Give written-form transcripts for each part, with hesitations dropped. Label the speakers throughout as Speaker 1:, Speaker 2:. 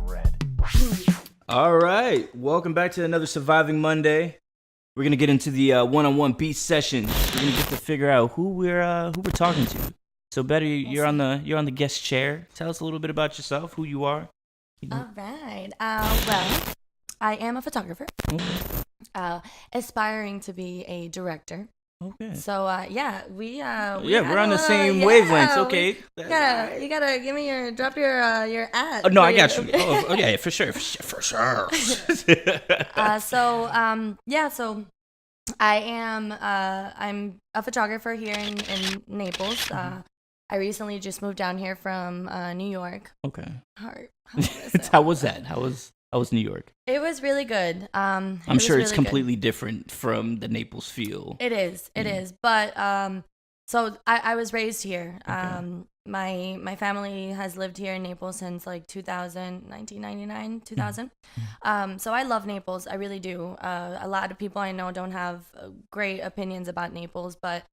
Speaker 1: red.
Speaker 2: All right, welcome back to another Surviving Monday. We're gonna get into the one-on-one beat session. We're gonna get to figure out who we're talking to. So Betty, you're on the guest chair. Tell us a little bit about yourself, who you are.
Speaker 3: All right. Well, I am a photographer.
Speaker 2: Okay.
Speaker 3: Aspiring to be a director.
Speaker 2: Okay.
Speaker 3: So we're
Speaker 2: on the same wavelengths. Okay.
Speaker 3: You gotta give me drop your ad.
Speaker 2: Oh no, I got you. Oh, okay, for sure.
Speaker 3: So I am I'm a photographer here in Naples. I recently just moved down here from New York.
Speaker 2: Okay.
Speaker 3: How
Speaker 2: was that? How was New York?
Speaker 3: It was really good.
Speaker 2: I'm sure it's completely different from the Naples feel.
Speaker 3: It is. But so I was raised here.
Speaker 2: Okay.
Speaker 3: My family has lived here in Naples since like 1999, 2000. So I love Naples. I really do. A lot of people I know don't have great opinions about Naples, but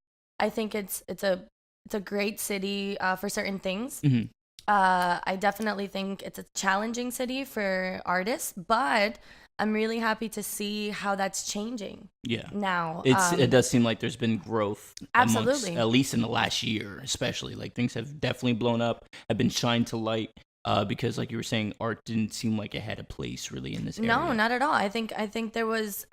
Speaker 3: I think it's a great city for certain things.
Speaker 2: Mm-hmm.
Speaker 3: I definitely think it's a challenging city for artists, but I'm really happy to see how that's changing.
Speaker 2: Yeah.
Speaker 3: Now,
Speaker 2: it does seem like there's been growth.
Speaker 3: Absolutely.
Speaker 2: At least in the last year, especially. Like things have definitely blown up, have been shined to light. Because like you were saying, art didn't seem like it had a place really in this area.
Speaker 3: No, not at all. I think it was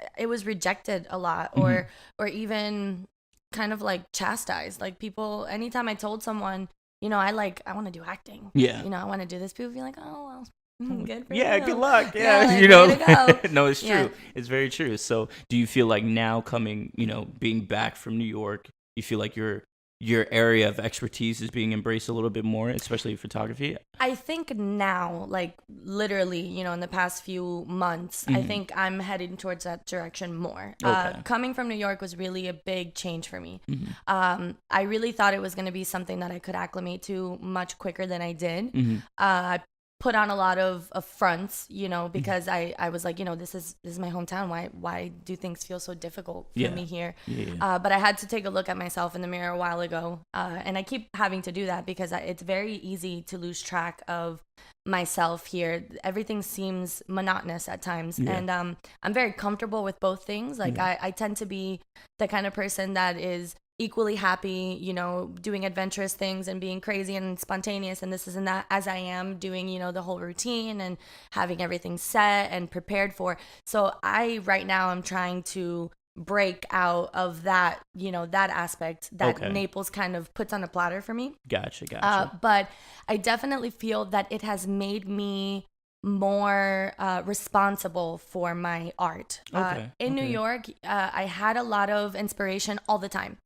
Speaker 3: rejected a lot, or even kind of like chastised. Like people, anytime I told someone, I want to do acting.
Speaker 2: Yeah.
Speaker 3: I want to do this. People be like, oh, well, good for you.
Speaker 2: Yeah, good luck. Yeah,
Speaker 3: way to go.
Speaker 2: No, it's true.
Speaker 3: Yeah.
Speaker 2: It's very true. So do you feel like now being back from New York, you feel like your area of expertise is being embraced a little bit more, especially photography?
Speaker 3: I think now, like literally, in the past few months, I think I'm heading towards that direction more.
Speaker 2: Okay.
Speaker 3: Coming from New York was really a big change for me.
Speaker 2: Mm-hmm.
Speaker 3: I really thought it was going to be something that I could acclimate to much quicker than I did.
Speaker 2: Mm-hmm.
Speaker 3: I put on a lot of fronts, because I was like, this is my hometown. Why do things feel so difficult for me here?
Speaker 2: Yeah.
Speaker 3: But I had to take a look at myself in the mirror a while ago. And I keep having to do that because it's very easy to lose track of myself here. Everything seems monotonous at times.
Speaker 2: Yeah.
Speaker 3: And I'm very comfortable with both things. Like I tend to be the kind of person that is equally happy, doing adventurous things and being crazy and spontaneous and this and that, as I am doing, the whole routine and having everything set and prepared for. So right now I'm trying to break out of that, that aspect that Naples kind of puts on a platter for me.
Speaker 2: Gotcha.
Speaker 3: But I definitely feel that it has made me more responsible for my art. In New York, I had a lot of inspiration all the time.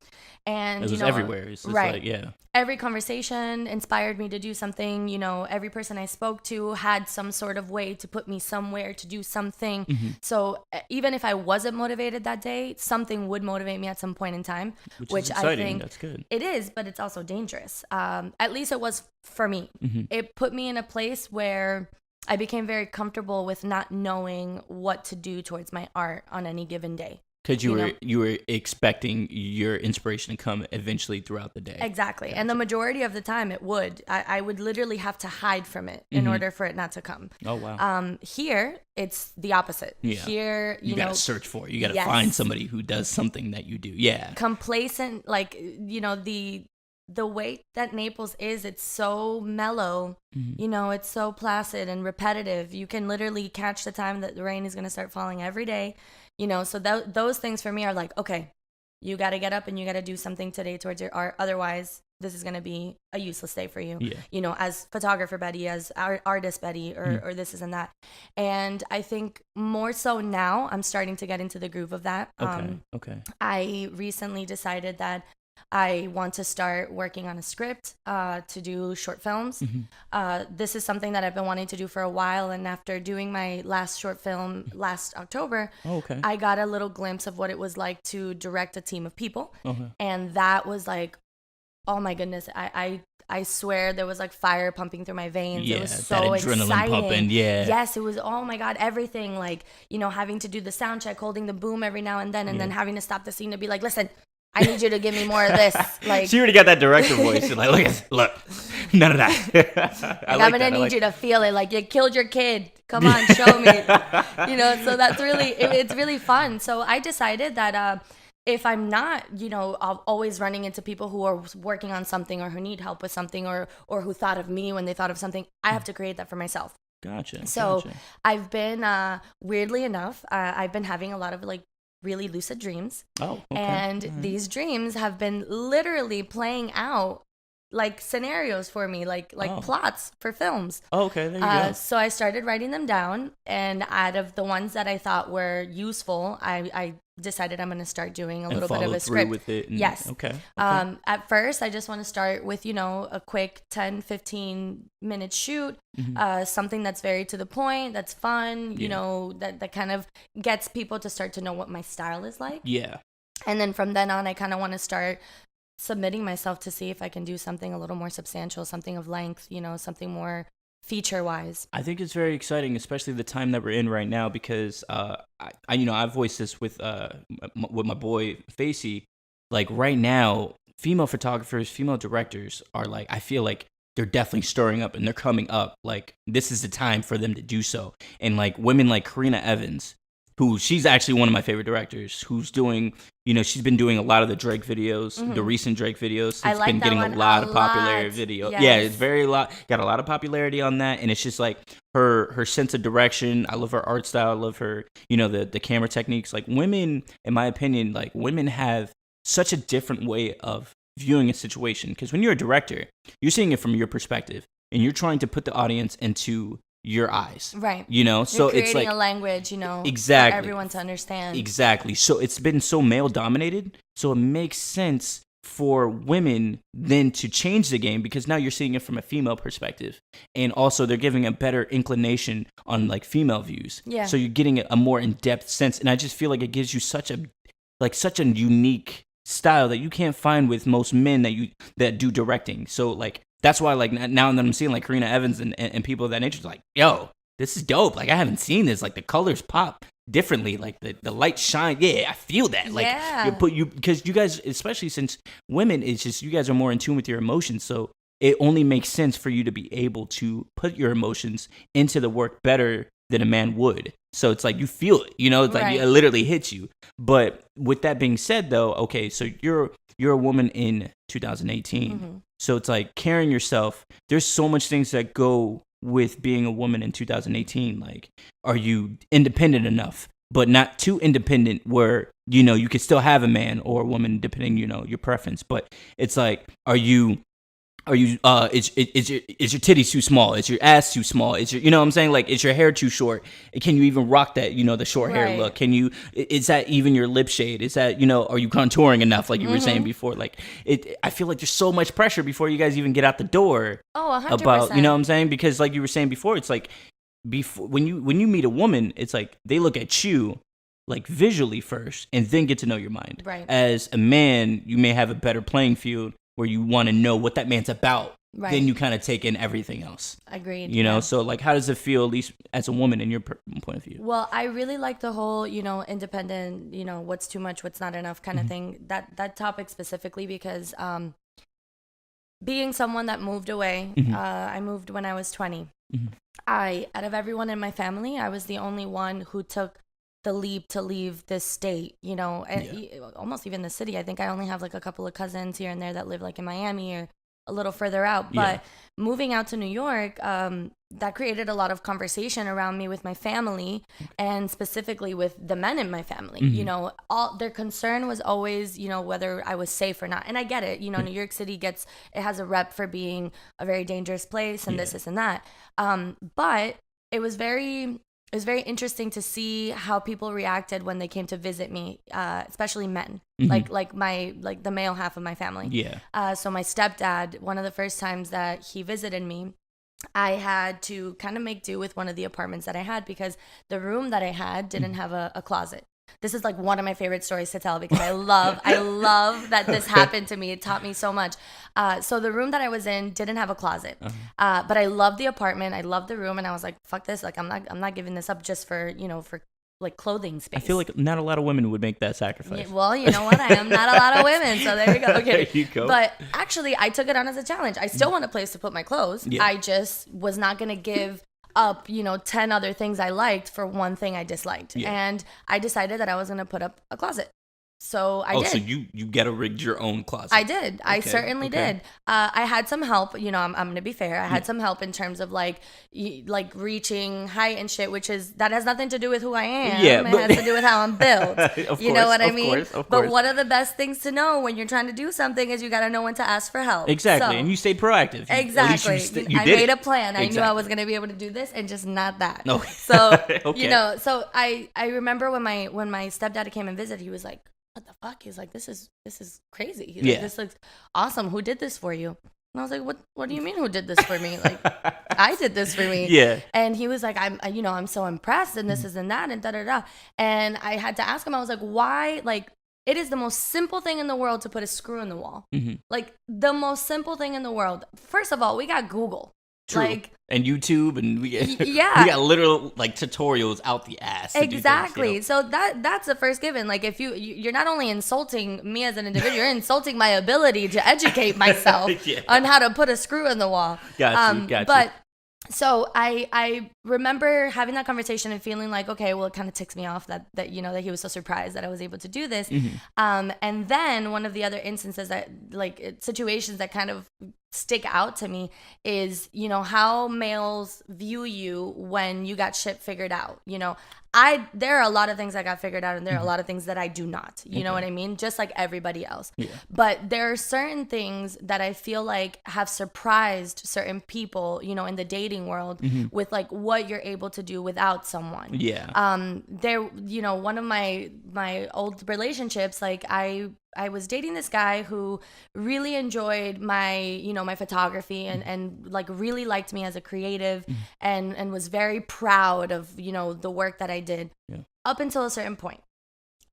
Speaker 3: And
Speaker 2: it was everywhere. It's just
Speaker 3: right.
Speaker 2: Like, yeah.
Speaker 3: Every conversation inspired me to do something. Every person I spoke to had some sort of way to put me somewhere to do something.
Speaker 2: Mm-hmm.
Speaker 3: So even if I wasn't motivated that day, something would motivate me at some point in time.
Speaker 2: Which is exciting.
Speaker 3: I think
Speaker 2: that's good.
Speaker 3: It is, but it's also dangerous. At least it was for me.
Speaker 2: Mm-hmm.
Speaker 3: It put me in a place where I became very comfortable with not knowing what to do towards my art on any given day.
Speaker 2: Because you were expecting your inspiration to come eventually throughout the day.
Speaker 3: Exactly.
Speaker 2: Gotcha.
Speaker 3: And the majority of the time it would. I would literally have to hide from it in order for it not to come.
Speaker 2: Oh, wow.
Speaker 3: Here, it's the opposite.
Speaker 2: Yeah.
Speaker 3: Here,
Speaker 2: you got to search for it. You got to find somebody who does something that you do. Yeah.
Speaker 3: Complacent, like, the way that Naples is, it's so mellow, it's so placid and repetitive. You can literally catch the time that the rain is going to start falling every day, so those things for me are like, okay, you got to get up and you got to do something today towards your art. Otherwise, this is going to be a useless day for you, as photographer Betty, as artist Betty, or this and that. And I think more so now I'm starting to get into the groove of that.
Speaker 2: Okay.
Speaker 3: I recently decided that I want to start working on a script to do short films. This is something that I've been wanting to do for a while. And after doing my last short film last October, I got a little glimpse of what it was like to direct a team of people. And that was like, oh my goodness, I swear there was like fire pumping through my veins.
Speaker 2: Yeah,
Speaker 3: it was so
Speaker 2: that adrenaline
Speaker 3: exciting.
Speaker 2: Pumping, yeah.
Speaker 3: Yes, it was, oh my God, everything. Like, having to do the sound check, holding the boom every now and then having to stop the scene to be like, listen, I need you to give me more of this. Like,
Speaker 2: she already got that director voice. You're like, look, None of that.
Speaker 3: I'm gonna need you to feel it. Like, you killed your kid. Come on, show me. So that's really, it's really fun. So I decided that if I'm not, always running into people who are working on something or who need help with something or who thought of me when they thought of something, I have to create that for myself.
Speaker 2: Gotcha.
Speaker 3: So I've been, weirdly enough, I've been having a lot of like really lucid dreams.
Speaker 2: Oh, okay.
Speaker 3: And these dreams have been literally playing out like scenarios for me, like plots for films.
Speaker 2: Oh, okay, there you go.
Speaker 3: So I started writing them down, and out of the ones that I thought were useful, I decided I'm going to start doing a little bit of a script
Speaker 2: with it.
Speaker 3: Yes.
Speaker 2: Okay.
Speaker 3: At first, I just want to start with, a quick 10-15 minute shoot, something that's very to the point, that's fun, that kind of gets people to start to know what my style is like.
Speaker 2: Yeah.
Speaker 3: And then from then on, I kind of want to start submitting myself to see if I can do something a little more substantial, something of length, something more feature-wise.
Speaker 2: I think it's very exciting, especially the time that we're in right now, because I've voiced this with my boy Facey. Like right now, female photographers, female directors are like, I feel like they're definitely stirring up and they're coming up. Like this is the time for them to do so. And like women like Karina Evans, who she's actually one of my favorite directors, who's doing, she's been doing a lot of the Drake videos, the recent Drake videos. It's been getting a lot of popularity.
Speaker 3: Yes.
Speaker 2: Yeah, it's got a lot of popularity on that. And it's just like her sense of direction. I love her art style. I love her, the camera techniques. Like women, in my opinion, like women have such a different way of viewing a situation. Because when you're a director, you're seeing it from your perspective and you're trying to put the audience into your eyes,
Speaker 3: right?
Speaker 2: So
Speaker 3: you're
Speaker 2: it's like
Speaker 3: a language,
Speaker 2: exactly
Speaker 3: for everyone to understand.
Speaker 2: Exactly. So it's been so male dominated. So it makes sense for women then to change the game, because now you're seeing it from a female perspective, and also they're giving a better inclination on like female views.
Speaker 3: Yeah.
Speaker 2: So you're getting a more in-depth sense, and I just feel like it gives you such a unique style that you can't find with most men that do directing. So like. That's why, like, now that I'm seeing, like, Karina Evans and people of that nature, like, yo, this is dope. Like, I haven't seen this. Like, the colors pop differently. Like, the light shine. Yeah, I feel that. Like,
Speaker 3: yeah.
Speaker 2: Because you guys, especially since women, it's just, you guys are more in tune with your emotions. So it only makes sense for you to be able to put your emotions into the work better than a man would. So it's like, you feel it, it's like, it literally hits you. But with that being said, though, okay, so you're a woman in 2018. Mm-hmm. So it's like carrying yourself. There's so much things that go with being a woman in 2018. Like, are you independent enough, but not too independent where, you could still have a man or a woman depending, your preference. But it's like, is your titties too small? Is your ass too small? Is your, what I'm saying? Like, is your hair too short? Can you even rock that, the short hair look? Is that even your lip shade? Is that, are you contouring enough? Like you were saying before, like I feel like there's so much pressure before you guys even get out the door.
Speaker 3: Oh, 100%.
Speaker 2: About, what I'm saying? Because like you were saying before, it's like before when you meet a woman, it's like they look at you like visually first and then get to know your mind.
Speaker 3: Right. As
Speaker 2: a man, you may have a better playing field where you want to know what that man's about, then you kind of take in everything else.
Speaker 3: Agreed.
Speaker 2: So like, how does it feel, at least as a woman, in your point of view?
Speaker 3: Well, I really like the whole, independent, what's too much, what's not enough kind of thing. That topic specifically, because being someone that moved away, I moved when I was 20. Out of everyone in my family, I was the only one who took the leap to leave this state, and almost even the city. I think I only have like a couple of cousins here and there that live like in Miami or a little further out. But moving out to New York, that created a lot of conversation around me with my family, and specifically with the men in my family. All their concern was always, whether I was safe or not. And I get it. New York City has a rep for being a very dangerous place and this and that. But it was very interesting to see how people reacted when they came to visit me, especially men, like the male half of my family. Yeah. So my stepdad, one of the first times that he visited me, I had to kind of make do with one of the apartments that I had, because the room that I had didn't have a closet. This is like one of my favorite stories to tell, because I love that this happened to me. It taught me so much. So the room that I was in didn't have a closet, but I loved the apartment. I loved the room, and I was like, fuck this. Like, I'm not giving this up just for like clothing space.
Speaker 2: I feel like not a lot of women would make that sacrifice.
Speaker 3: Yeah, well, you know what? I am not a lot of women, so there you go. Okay.
Speaker 2: There you go.
Speaker 3: But actually, I took it on as a challenge. I still want a place to put my clothes.
Speaker 2: Yeah.
Speaker 3: I just was not going to give up, 10 other things I liked for one thing I disliked.
Speaker 2: Yeah.
Speaker 3: And I decided that I was going to put up a closet. So I did.
Speaker 2: So you get a rigged your own closet.
Speaker 3: I did. I
Speaker 2: Okay,
Speaker 3: certainly
Speaker 2: okay.
Speaker 3: did. I had some help. I'm going to be fair. I had some help in terms of like reaching height and shit, that has nothing to do with who I am.
Speaker 2: Yeah,
Speaker 3: It has to do with how I'm built.
Speaker 2: Of
Speaker 3: You know
Speaker 2: course,
Speaker 3: what I
Speaker 2: of
Speaker 3: mean?
Speaker 2: course, of
Speaker 3: But
Speaker 2: course.
Speaker 3: one of the best things to know when you're trying to do something is you got to know when to ask for help.
Speaker 2: Exactly,
Speaker 3: So-
Speaker 2: and you stayed proactive.
Speaker 3: Exactly.
Speaker 2: You
Speaker 3: I
Speaker 2: did
Speaker 3: made
Speaker 2: it.
Speaker 3: a plan. I knew I
Speaker 2: Exactly.
Speaker 3: was going to be able to do this and just not that.
Speaker 2: No.
Speaker 3: So,
Speaker 2: Okay.
Speaker 3: so I remember when my stepdad came and visited, he was like, what the fuck? He's like, this is crazy. He's
Speaker 2: Yeah.
Speaker 3: like, this looks awesome. Who did this for you? And I was like, what do you mean who did this for me? Like, I did this for me.
Speaker 2: Yeah.
Speaker 3: And he was like, I'm so impressed and this is and that and da da da. And I had to ask him, I was like, why? Like, it is the most simple thing in the world to put a screw in the wall.
Speaker 2: Mm-hmm.
Speaker 3: Like, the most simple thing in the world. First of all, we got Google.
Speaker 2: True.
Speaker 3: Like,
Speaker 2: and YouTube, and we
Speaker 3: yeah.
Speaker 2: we got literal like tutorials out the ass. To do things,
Speaker 3: exactly.
Speaker 2: you know?
Speaker 3: So that's the first given. Like, if you're not only insulting me as an individual, you're insulting my ability to educate myself
Speaker 2: Yeah.
Speaker 3: on how to put a screw in the wall.
Speaker 2: Got you.
Speaker 3: But so I remember having that conversation and feeling like, okay, well, it kind of ticks me off that that he was so surprised that I was able to do this.
Speaker 2: Mm-hmm.
Speaker 3: And then one of the other instances situations that kind of stick out to me is, how males view you when you got shit figured out. There are a lot of things I got figured out and there are a lot of things that I do not, you know what I mean? Just like everybody else.
Speaker 2: Yeah.
Speaker 3: But there are certain things that I feel like have surprised certain people, in the dating world with like what you're able to do without someone.
Speaker 2: Yeah.
Speaker 3: One of my old relationships, like I was dating this guy who really enjoyed my photography and like really liked me as a creative and was very proud of, the work that I did up until a certain point.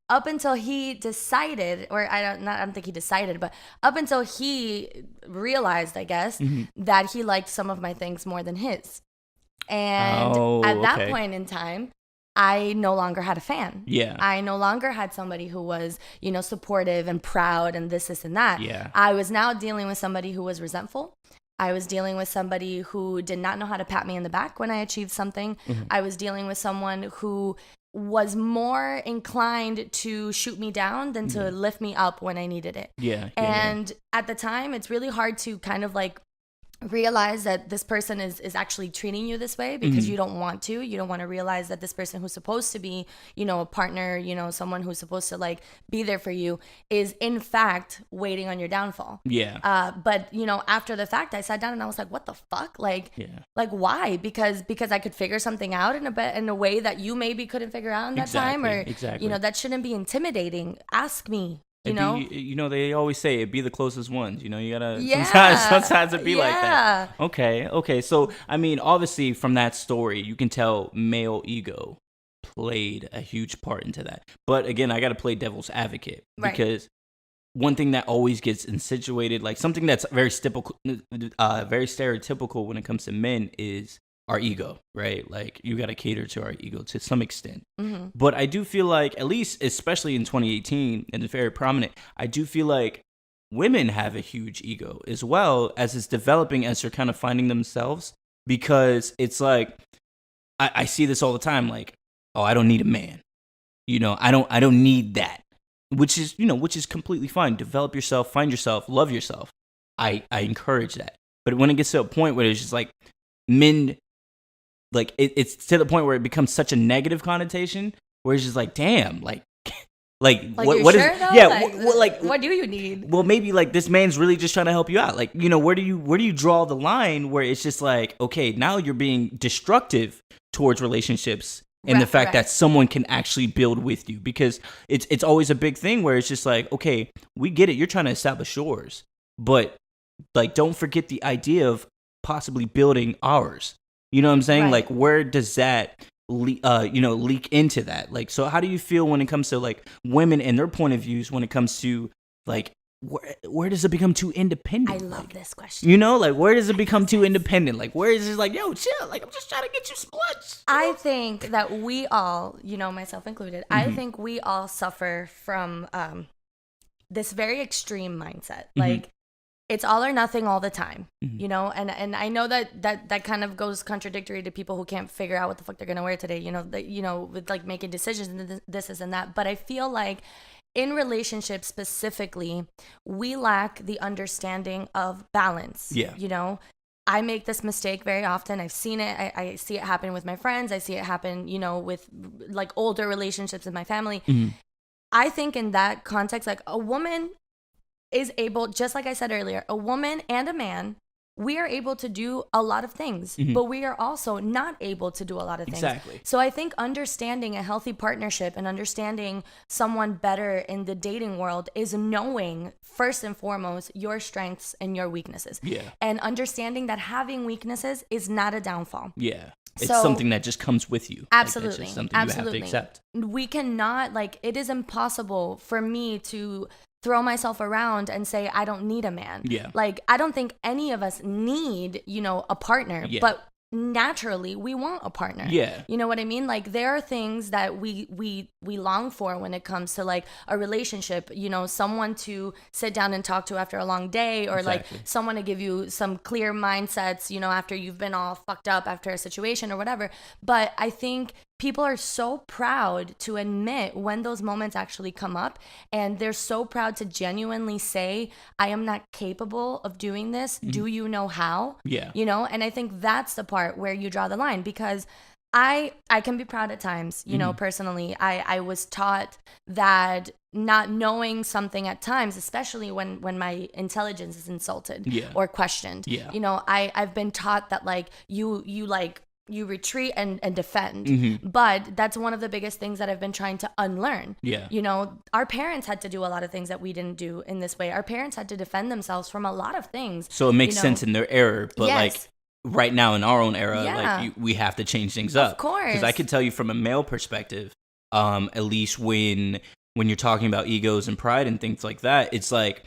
Speaker 3: Up until he decided, or I don't think he decided, but up until he realized, I guess, that he liked some of my things more than his. And at that point in time, I no longer had a fan.
Speaker 2: Yeah.
Speaker 3: I no longer had somebody who was, supportive and proud and this and that.
Speaker 2: Yeah.
Speaker 3: I was now dealing with somebody who was resentful. I was dealing with somebody who did not know how to pat me in the back when I achieved something. I was dealing with someone who was more inclined to shoot me down than to lift me up when I needed it.
Speaker 2: Yeah.
Speaker 3: And at the time, it's really hard to kind of like realize that this person is actually treating you this way because you don't want to realize that this person who's supposed to be, a partner, someone who's supposed to like be there for you is in fact waiting on your downfall.
Speaker 2: Yeah.
Speaker 3: But after the fact, I sat down and I was like, what the fuck? Like why? Because I could figure something out in a way that you maybe couldn't figure out in that time, or
Speaker 2: exactly.
Speaker 3: that shouldn't be intimidating. Ask me.
Speaker 2: They always say it be the closest ones. You gotta
Speaker 3: Yeah.
Speaker 2: sometimes it be like
Speaker 3: Yeah.
Speaker 2: that. Okay. So I mean, obviously from that story, you can tell male ego played a huge part into that. But again, I gotta play devil's advocate because one thing that always gets insinuated, like something that's very stereotypical when it comes to men, is our ego, right? Like you got to cater to our ego to some extent. But I do feel like, at least especially in 2018, and it's very prominent, I do feel like women have a huge ego as well as it's developing as they're kind of finding themselves, because it's like I see this all the time, like, oh, I don't need a man, I don't need that, which is completely fine. Develop yourself, find yourself, love yourself. I encourage that. But when it gets to a point where it's just like men, like it's to the point where it becomes such a negative connotation where it's just like, damn, like what
Speaker 3: sure,
Speaker 2: is
Speaker 3: though?
Speaker 2: yeah,
Speaker 3: what do you need?
Speaker 2: Well, maybe like this man's really just trying to help you out. Like, where do you draw the line where it's just like, okay, now you're being destructive towards relationships and the fact that someone can actually build with you, because it's always a big thing where it's just like, okay, we get it, you're trying to establish yours, but like don't forget the idea of possibly building ours. You know what I'm saying?
Speaker 3: Right.
Speaker 2: Like, where does that leak into that? Like, so how do you feel when it comes to like women and their point of views when it comes to like where does it become too independent?
Speaker 3: I love this question.
Speaker 2: You know, like, where does it become too independent? Like, where is it like, yo, chill, like, I'm just trying to get you some lunch.
Speaker 3: I think that we all, myself included, I think we all suffer from this very extreme mindset. Like, it's all or nothing all the time, and I know that kind of goes contradictory to people who can't figure out what the fuck they're gonna wear today, with like making decisions and this and that. But I feel like in relationships specifically, we lack the understanding of balance.
Speaker 2: Yeah.
Speaker 3: I make this mistake very often. I've seen it. I see it happen with my friends. I see it happen, with like older relationships in my family. I think in that context, like a woman is able, just like I said earlier, a woman and a man, we are able to do a lot of things, but we are also not able to do a lot of things.
Speaker 2: Exactly.
Speaker 3: So I think understanding a healthy partnership and understanding someone better in the dating world is knowing, first and foremost, your strengths and your weaknesses.
Speaker 2: Yeah.
Speaker 3: And understanding that having weaknesses is not a downfall.
Speaker 2: Yeah. It's something that just comes with you.
Speaker 3: Absolutely.
Speaker 2: Like, it's just something you have to accept.
Speaker 3: We cannot, it is impossible for me to throw myself around and say, I don't need a man.
Speaker 2: Yeah.
Speaker 3: Like, I don't think any of us need, a partner, but naturally we want a partner.
Speaker 2: Yeah.
Speaker 3: You know what I mean? Like, there are things that we long for when it comes to like a relationship, someone to sit down and talk to after a long day, or
Speaker 2: Exactly.
Speaker 3: like someone to give you some clear mindsets, after you've been all fucked up after a situation or whatever. But I think people are so proud to admit when those moments actually come up, and they're so proud to genuinely say, I am not capable of doing this. Do you know how?
Speaker 2: Yeah.
Speaker 3: And I think that's the part where you draw the line, because I can be proud at times, personally. I was taught that not knowing something at times, especially when my intelligence is insulted or questioned, I've been taught that like you retreat and defend. But that's one of the biggest things that I've been trying to unlearn.
Speaker 2: Yeah.
Speaker 3: Our parents had to do a lot of things that we didn't do in this way. Our parents had to defend themselves from a lot of things.
Speaker 2: So it makes sense in their error, but
Speaker 3: Yes.
Speaker 2: like right now in our own era, like we have to change things up.
Speaker 3: Of course.
Speaker 2: Because I could tell you from a male perspective, at least when you're talking about egos and pride and things like that, it's like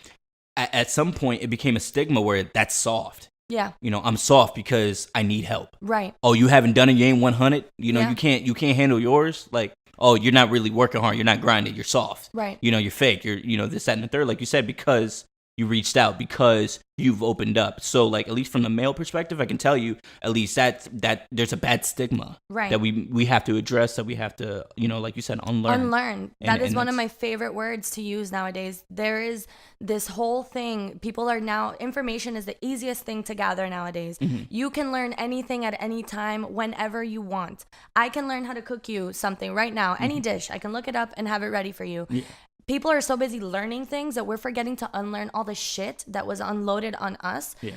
Speaker 2: at some point it became a stigma where that's soft.
Speaker 3: Yeah.
Speaker 2: I'm soft because I need help.
Speaker 3: Right.
Speaker 2: Oh, you haven't done it, you ain't 100.
Speaker 3: Yeah.
Speaker 2: You can't handle yours. Like, oh, you're not really working hard, you're not grinding, you're soft.
Speaker 3: Right.
Speaker 2: You're fake. You're this, that, and the third, like you said, because you reached out, because you've opened up. So like, at least from the male perspective, I can tell you at least that there's a bad stigma that we have to address, that we have to, like you said, unlearn.
Speaker 3: That is one of my favorite words to use nowadays. There is this whole thing. People are now, information is the easiest thing to gather nowadays. You can learn anything at any time, whenever you want. I can learn how to cook you something right now, any dish. I can look it up and have it ready for you. Yeah. People are so busy learning things that we're forgetting to unlearn all the shit that was unloaded on us. Yeah.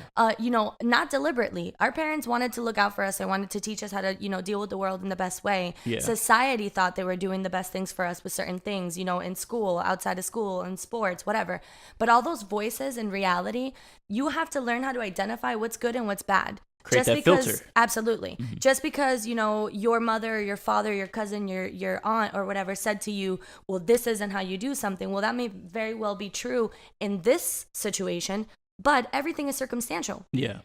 Speaker 3: Not deliberately. Our parents wanted to look out for us. They wanted to teach us how to, deal with the world in the best way. Yeah. Society thought they were doing the best things for us with certain things, in school, outside of school, in sports, whatever. But all those voices in reality, you have to learn how to identify what's good and what's bad.
Speaker 2: Create that filter.
Speaker 3: Absolutely. Just because, your mother, your father, your cousin, your aunt or whatever said to you, well, this isn't how you do something. Well, that may very well be true in this situation, but everything is circumstantial.
Speaker 2: Yeah.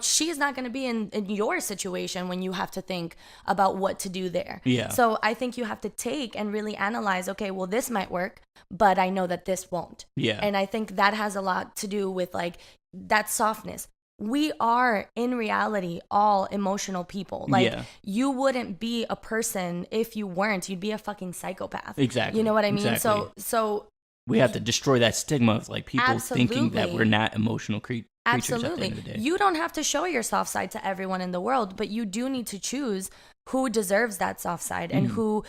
Speaker 3: She's not going to be in your situation when you have to think about what to do there.
Speaker 2: Yeah.
Speaker 3: So I think you have to take and really analyze, okay, well, this might work, but I know that this won't.
Speaker 2: Yeah.
Speaker 3: And I think that has a lot to do with like that softness. We are in reality all emotional people. Like you wouldn't be a person if you weren't. You'd be a fucking psychopath.
Speaker 2: Exactly.
Speaker 3: You know what I mean?
Speaker 2: Exactly.
Speaker 3: So
Speaker 2: we have to destroy that stigma of like people thinking that we're not emotional creatures.
Speaker 3: Absolutely.
Speaker 2: At the end of the day.
Speaker 3: You don't have to show your soft side to everyone in the world, but you do need to choose who deserves that soft side and who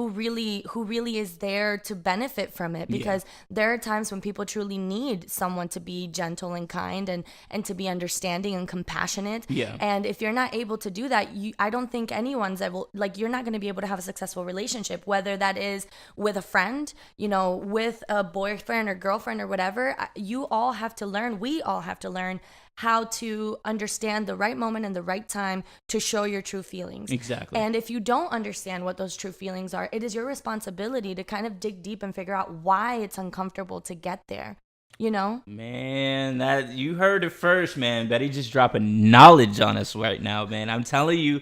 Speaker 3: really is there to benefit from it, because there are times when people truly need someone to be gentle and kind and to be understanding and compassionate. And if you're not able to do that, I don't think anyone's able, like, you're not going to be able to have a successful relationship, whether that is with a friend, with a boyfriend or girlfriend or whatever. We all have to learn how to understand the right moment and the right time to show your true feelings.
Speaker 2: Exactly.
Speaker 3: And if you don't understand what those true feelings are, it is your responsibility to kind of dig deep and figure out why it's uncomfortable to get there. you know?
Speaker 2: Man, that you heard it first, man. Betty just dropping knowledge on us right now, man. I'm telling you,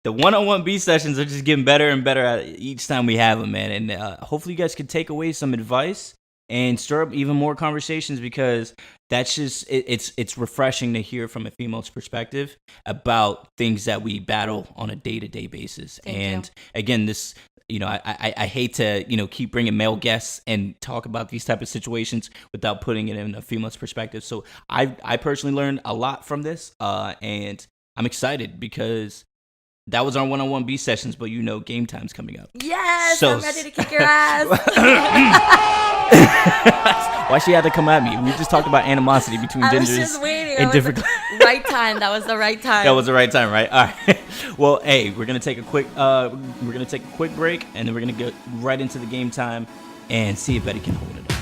Speaker 2: the one-on-one B sessions are just getting better and better at each time we have them, man. And hopefully you guys can take away some advice and stir up even more conversations, because that's just it's refreshing to hear from a female's perspective about things that we battle on a day-to-day basis. And again, this, you know, I hate to, you know, keep bringing male guests and talk about these type of situations without putting it in a female's perspective. So I personally learned a lot from this, and I'm excited because that was our one-on-one B sessions, but you know, game time's coming up.
Speaker 3: Yes,
Speaker 2: So
Speaker 3: I'm ready to kick your ass.
Speaker 2: Why she had to come at me? We just talked about animosity between genders.
Speaker 3: I was just waiting.
Speaker 2: And different.
Speaker 3: Right time. That was the right time.
Speaker 2: That was the right time, right? All right. Well, hey, we're gonna take a quick break, and then we're gonna go right into the game time and see if Betty can hold it up.